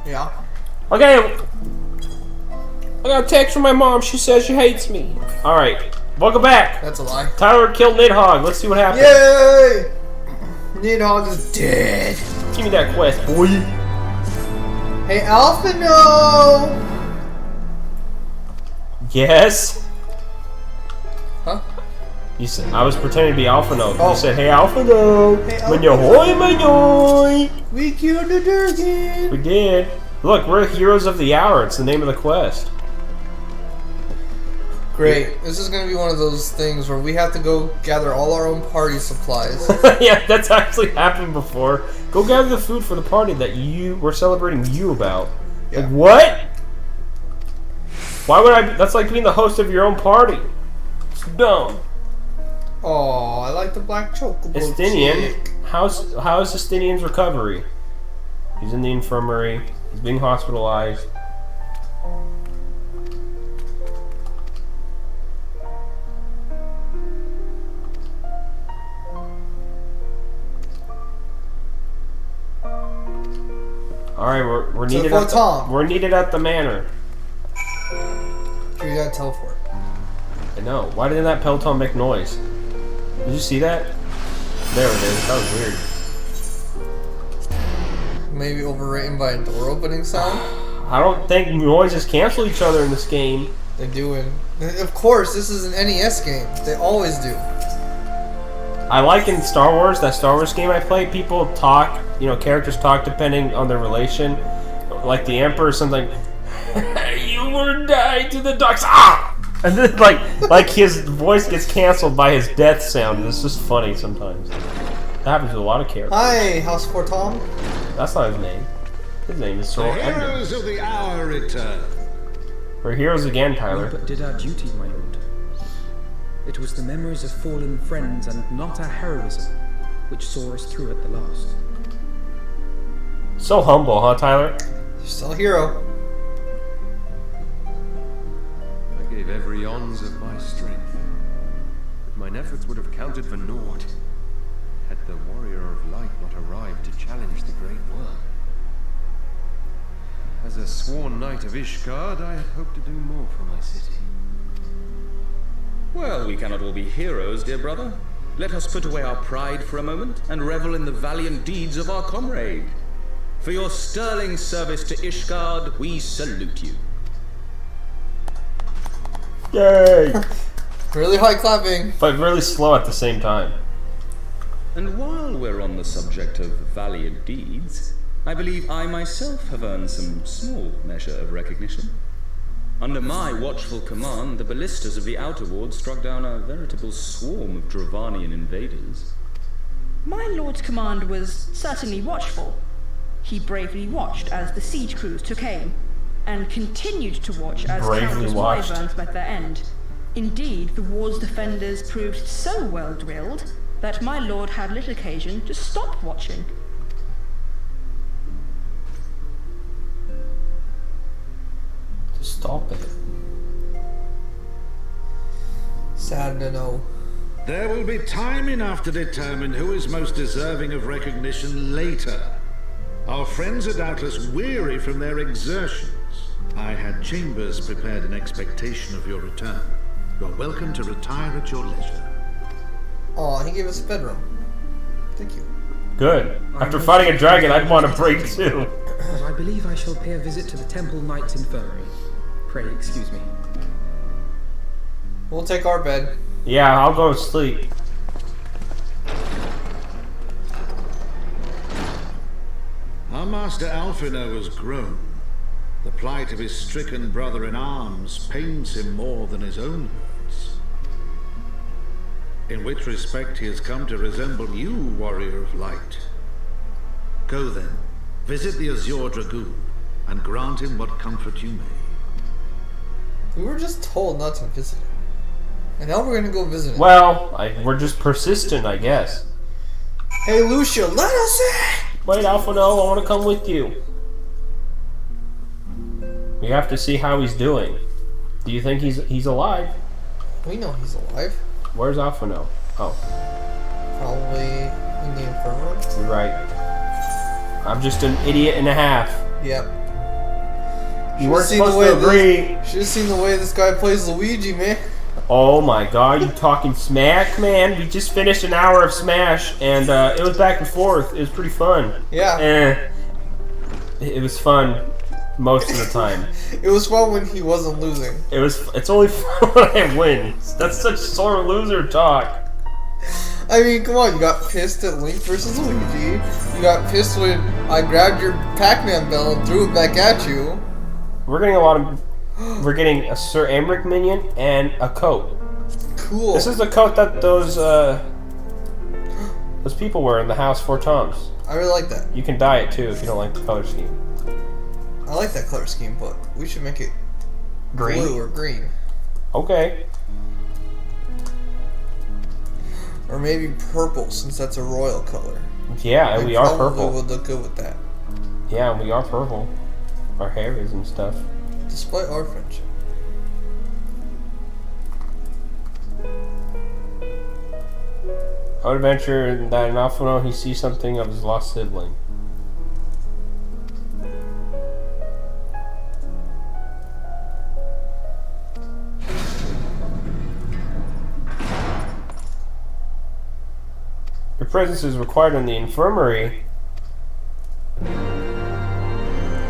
Yeah. Okay. I got a text from my mom. She says she hates me. Alright. Welcome back. That's a lie. Tyler killed Nidhogg. Let's see what happens. Yay! Nidhogg is dead. Give me that quest, boy. Hey, Alpha, no! Yes? Huh? You said I was pretending to be Alpha No. Oh. You said, hey, Alpha No. Hey, Alpha Manyoy. We killed the dragon! We did. Look, we're heroes of the hour. It's the name of the quest. Great. This is gonna be one of those things where we have to go gather all our own party supplies. Yeah, that's actually happened before. Go gather the food for the party that you were celebrating you about. Yeah. Like, what? Why would I? That's like being the host of your own party. It's dumb. Oh, I like the black chocobo. Estinian. chick. How is Estinian's recovery? He's in the infirmary. He's being hospitalized. All right, we're needed. We're needed at the manor. We gotta teleport. I know. Why didn't that Peloton make noise? Did you see that? There it is. That was weird. Maybe overwritten by a door opening sound? I don't think noises cancel each other in this game. They do it. Of course, this is an NES game. They always do. I like in Star Wars, that Star Wars game I played, people talk, you know, characters talk depending on their relation. Like the Emperor or something. You will die to the dark side. Ah! And then like his voice gets canceled by his death sound, and it's just funny sometimes. That happens with a lot of characters. Hi, House for Tom. That's not his name. His name is Sorrel The Edmund. heroes of the hour return. We're heroes again, We Tyler. but did our duty, my lord. It was the memories of fallen friends and not our heroism which saw us through at the last. So humble, huh, Tyler? You're still a hero. I gave every ounce of my strength, but mine efforts would have counted for naught had the warrior of light not arrived to challenge the great worm. As a sworn knight of Ishgard, I had hoped to do more for my city. Well, we cannot all be heroes, dear brother. Let us put away our pride for a moment and revel in the valiant deeds of our comrade. For your sterling service to Ishgard, we salute you. Yay! Really high clapping. But really slow at the same time. And while we're on the subject of valiant deeds, I believe I myself have earned some small measure of recognition. Under my watchful command, the ballistas of the Outer Ward struck down a veritable swarm of Dravanian invaders. My lord's command was certainly watchful. He bravely watched as the siege crews took aim, and continued to watch as countless wyverns met their end. Indeed, the ward's defenders proved so well drilled that my lord had little occasion to stop watching. Stop it. Sad to know. There will be time enough to determine who is most deserving of recognition later. Our friends are doubtless weary from their exertions. I had chambers prepared in expectation of your return. You are welcome to retire at your leisure. Aw, he gave us a bedroom. Thank you. Good. After fighting a dragon, I'd want a break too. But I believe I shall pay a visit to the Temple Knight's Infirmary. Pray excuse me. We'll take our bed. Yeah, I'll go to sleep. Our master Alphino has grown. The plight of his stricken brother in arms pains him more than his own hurts. In which respect he has come to resemble you, warrior of light. Go then, visit the Azure Dragoon, and grant him what comfort you may. We were just told not to visit him. And now we're gonna go visit him. Well, we're just persistent, I guess. Hey, Lucia, let us in! Wait, Alpha, no, I want to come with you. We have to see how he's doing. Do you think he's alive? We know he's alive. Where's Alpha No? Oh. Probably in the infirmary. You're right. I'm just an idiot and a half. Yep. You weren't supposed to agree. Should have seen the way this guy plays Luigi, man. Oh my god, you talking smack, man? We just finished an hour of Smash, and it was back and forth. It was pretty fun. Yeah. It was fun most of the time. It was fun when he wasn't losing. It's only fun when I win. That's such sore loser talk. I mean, come on, you got pissed at Link versus Luigi. You got pissed when I grabbed your Pac-Man bell and threw it back at you. We're getting a Sir Amric minion and a coat. Cool. This is the coat that those people wear in the house 4 times. I really like that. You can dye it too if you don't like the color scheme. I like that color scheme, but we should make it Green? blue or green. Okay. Or maybe purple, since that's a royal color. Yeah, and we are purple. Probably would look good with that. Yeah, and we are purple. Our hair is and stuff. Despite our friendship. I would venture that in Alphino he sees something of his lost sibling. Your presence is required in the infirmary.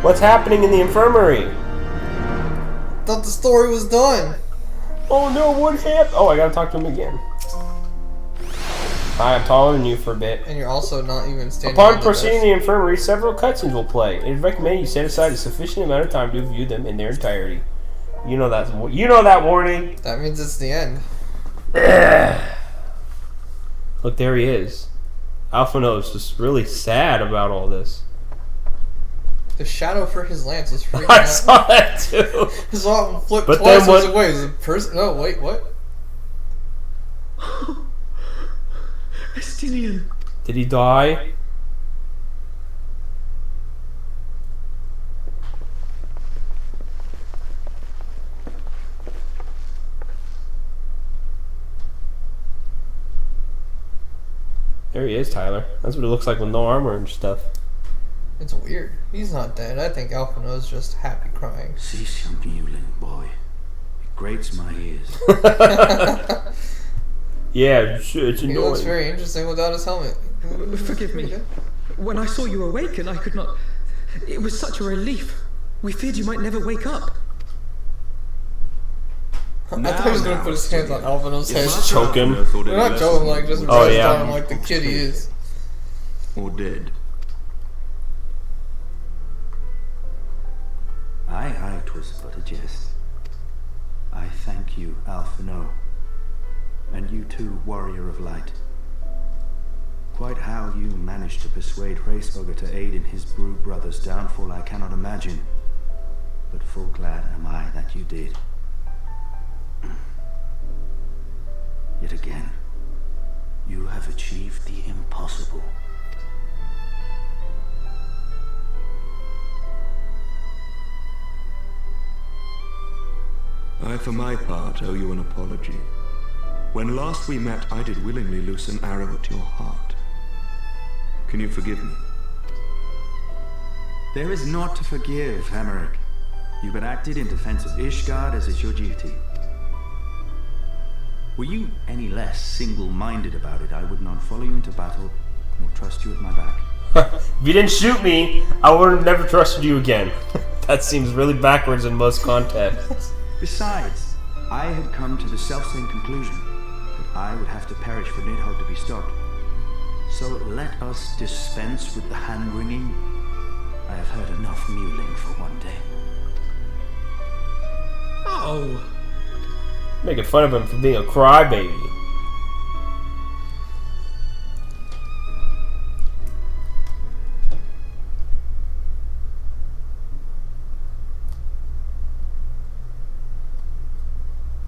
What's happening in the infirmary? Thought the story was done. Oh no, what happened? Oh, I gotta talk to him again. Hi, I'm taller than you for a bit. And you're also not even standing Upon on the proceeding desk. to the infirmary, several cutscenes will play. It is recommended you set aside a sufficient amount of time to view them in their entirety. You know that warning. That means it's the end. Look, there he is. Alphino is just really sad about all this. The shadow for his lance was freaking I out. saw that too. His arm flipped But twice. then I was what- like, wait, is it person? No, wait, what? Estinian. Did he die? There he is, Tyler. That's what it looks like with no armor and stuff. It's weird. He's not dead. I think Alphino's just happy crying. Cease your mewling, boy. It grates my ears. Yeah, it's He looks annoying. very interesting without his helmet. Forgive me. When I saw you awaken, I could not... It was such a relief. We feared you might never wake up. I thought he was going to put his hands on Alphino's head. Just choke him. We're not joking, like, just Oh, rest yeah. on him like the kid he is. Or dead. Aye, 'twas but a jest. I thank you, Alphino. And you too, warrior of light. Quite how you managed to persuade Hraesvelgr to aid in his brood brother's downfall I cannot imagine. But full glad am I that you did. Yet again, you have achieved the impossible. I, for my part, owe you an apology. When last we met, I did willingly loose an arrow at your heart. Can you forgive me? There is naught to forgive, Hameric. You but acted in defense of Ishgard as is your duty. Were you any less single-minded about it, I would not follow you into battle, nor trust you at my back. If you didn't shoot me, I would have never trusted you again. That seems really backwards in most contexts. Besides, I had come to the self-same conclusion that I would have to perish for Nidhogg to be stopped. So let us dispense with the hand-wringing. I have heard enough mewling for one day. Oh, Making fun of him for being a crybaby.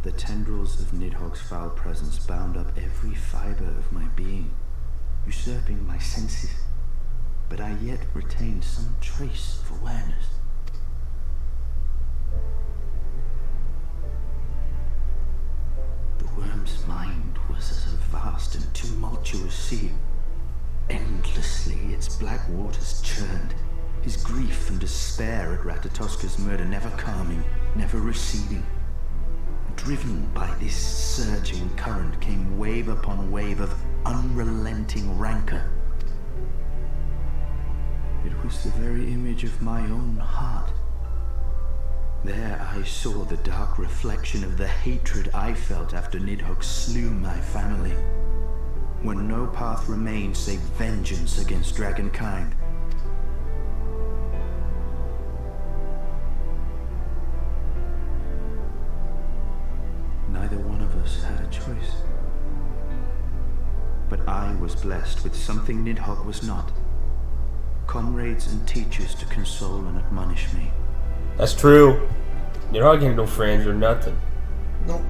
The tendrils of Nidhogg's foul presence bound up every fiber of my being, usurping my senses, but I yet retained some trace of awareness. The worm's mind was as a vast and tumultuous sea. Endlessly its black waters churned, his grief and despair despair at Ratatoska's murder never calming, never receding. Driven by this surging current came wave upon wave of unrelenting rancor. It was the very image of my own heart. There I saw the dark reflection of the hatred I felt after Nidhogg slew my family. When no path remained save vengeance against dragonkind. Neither one of us had a choice. But I was blessed with something Nidhogg was not. Comrades and teachers to console and admonish me. That's true. You're not getting no friends or nothing. Nope.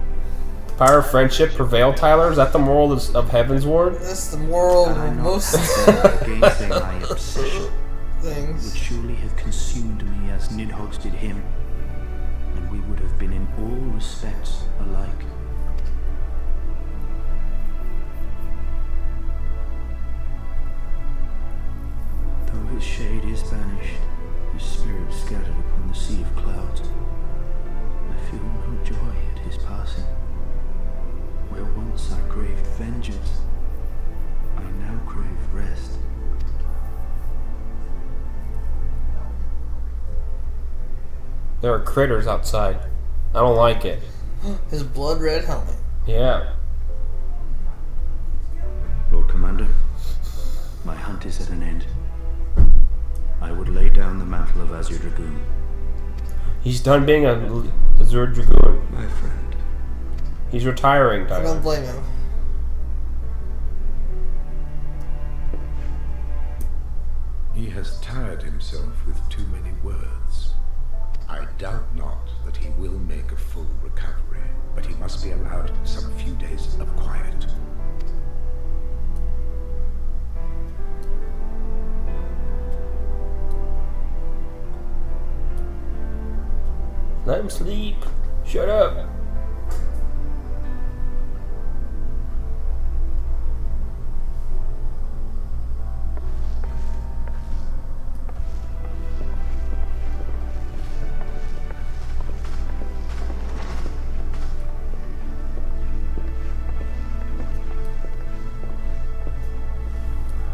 The power of friendship prevail, Tyler? Is that the moral of Heaven's Ward? That's the moral of most Gainsay my obsession things. would surely have consumed me as Nidhogg's did him, and we would have been in all respects alike. Though his shade is banished, his spirit scattered upon the sea of clouds, I feel no joy at his passing. Where once I craved vengeance, I now crave rest. There are critters outside. I don't like it. His blood red helmet. Yeah. Lord Commander, my hunt is at an end. I would lay down the mantle of Azure Dragoon. He's done being a Azure Dragoon. My friend. He's retiring, I Tyler. don't blame him. He has tired himself with too many words. I doubt not that he will make a full recovery, but he must be allowed some few days of quiet. Let him sleep. Shut up.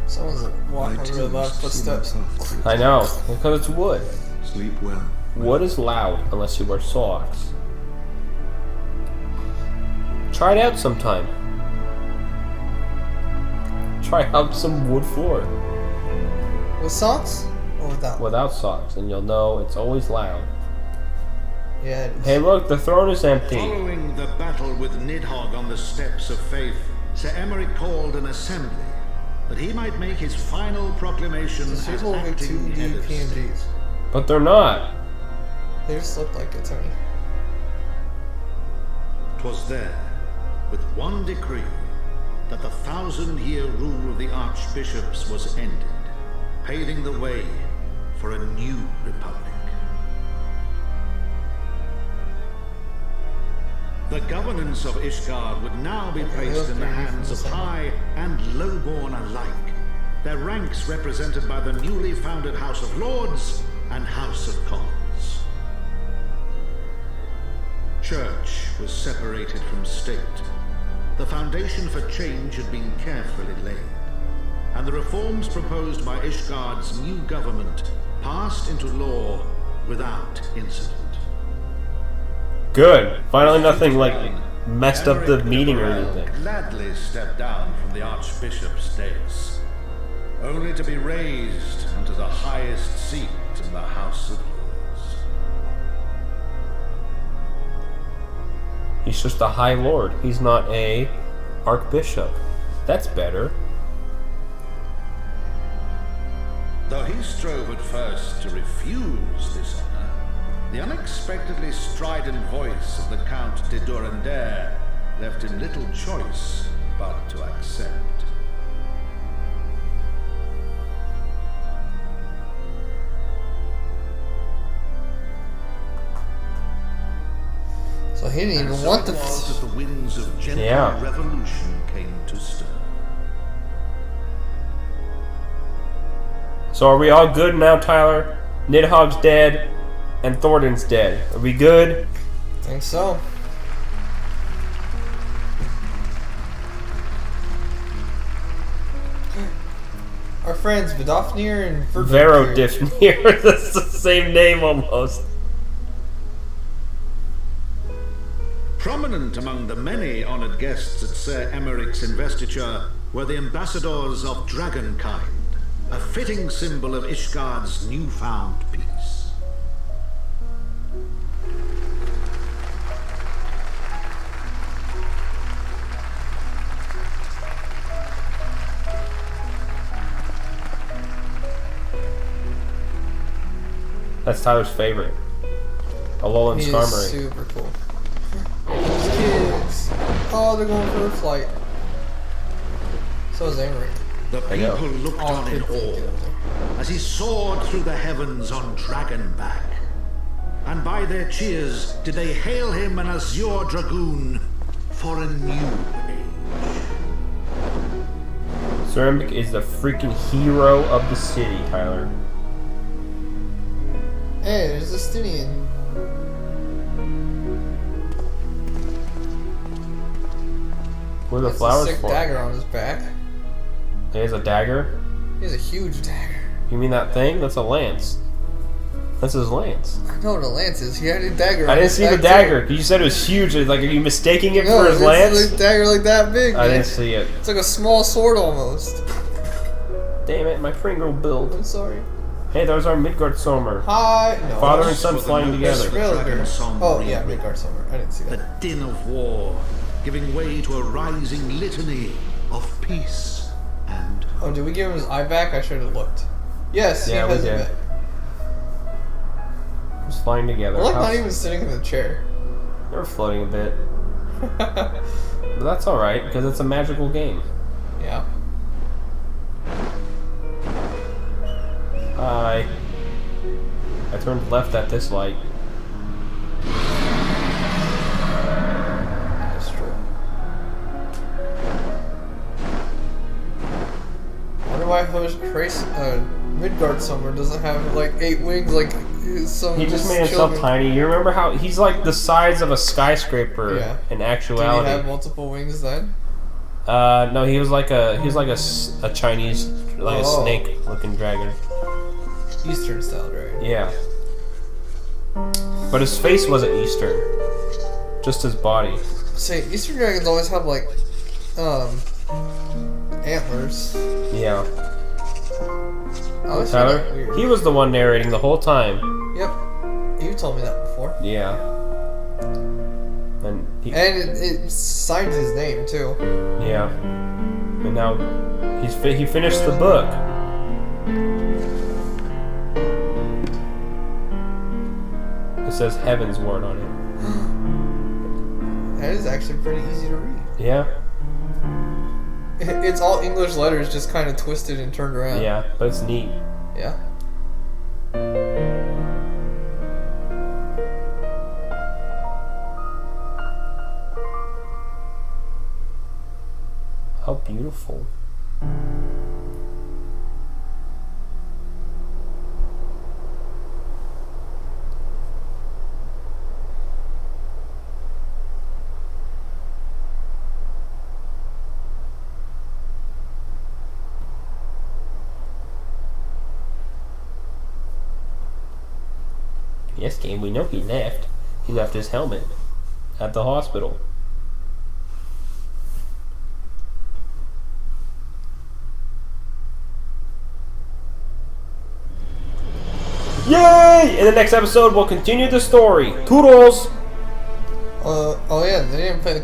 Someone's walking really loud footsteps. I know, because it's wood. Sleep well. Wood is loud unless you wear socks. Try it out sometime. Try out some wood floor With socks or without? without socks, and you'll know it's always loud. Yeah, it is. Hey, look, the throne is empty. Following the battle with Nidhogg on the steps of faith, Sir Emeric called an assembly that he might make his final proclamation These as people will make acting 2D head of state. PNGs. But they're not. They just look like it to me. 'Twas there, with one decree, that the 1,000-year rule of the archbishops was ended, paving the way for a new republic. The governance of Ishgard would now be placed in the hands of high and lowborn alike, their ranks represented by the newly founded House of Lords and House of Commons. Church was separated from state. The foundation for change had been carefully laid, and the reforms proposed by Ishgard's new government passed into law without incident. Good. Finally, nothing like messed up the meeting or anything. Gladly stepped down from the archbishop's dais, only to be raised unto the highest seat in the House of Lords. He's just a High Lord. He's not a Archbishop. That's better. Though he strove at first to refuse this honor, the unexpectedly strident voice of the Count de Durandare left him little choice but to accept. So he didn't And even so want it the. was that the winds of gentle Yeah. revolution came to stir. So are we all good now, Tyler? Nidhogg's dead, and Thornton's dead. Are we good? I think so. Our friends Vidofnir and Verodifnir. That's the same name almost. Prominent among the many honored guests at Sir Emeric's investiture were the ambassadors of Dragonkind, a fitting symbol of Ishgard's newfound peace. That's Tyler's favorite. Alolan He is Skarmory. super cool. These kids. Oh, they're going for a flight. So is Emmerich. The I know. people looked on in awe as he soared through the heavens on Dragonback. And by their cheers did they hail him an Azure Dragoon for a new age. Ceramic is the freaking hero of the city, Tyler. Hey, there's a Stinian. What are the That's flowers a sick for? dagger on his back. He has a dagger? He has a huge dagger. You mean that thing? That's a lance. That's his lance. I know what a lance is. He had a dagger. I on didn't his see the back, dagger. too. You said it was huge. Like, are you mistaking it No, for his it's lance? a dagger like that big. I man. didn't see it. It's like a small sword almost. Damn it, my Pringle build. I'm sorry. Hey, there's our Midgard Sommer. Hi. No. Father and Those son were the flying notes together. of Really Dragon good. Song Oh yeah, ringing. Midgard Sommer. I didn't see The that. din of war, giving way to a rising litany of peace and Oh, did we give him his eye back? I should have looked. Yes, Yeah, he we has did. it. Just flying together. I like How's- not even sitting in the chair. They're floating a bit. But that's alright, because it's a magical game. Yeah. Hi. I turned left at this light. That's true. I wonder why Midgard Sommer doesn't have like 8 wings like some. He just made himself children. tiny. You remember how he's like the size of a skyscraper Yeah. in Did he actuality? have multiple wings then? No, he was like a Chinese, like a Oh. snake looking dragon. Eastern style dragon. Yeah. But his face wasn't Eastern. Just his body. Say, Eastern dragons always have like, antlers. Yeah. I always find that Tyler? weird. He was the one narrating the whole time. Yep. You told me that before. Yeah. And he, And it signed his name too. yeah. And now he finished the book. It says Heaven's Word on it. That is actually pretty easy to read. Yeah. It's all English letters just kind of twisted and turned around. Yeah, but it's neat. Yeah. How beautiful. Yes, game, we know he left. He left his helmet at the hospital. Yay! In the next episode, we'll continue the story. Toodles! Oh yeah, they didn't play the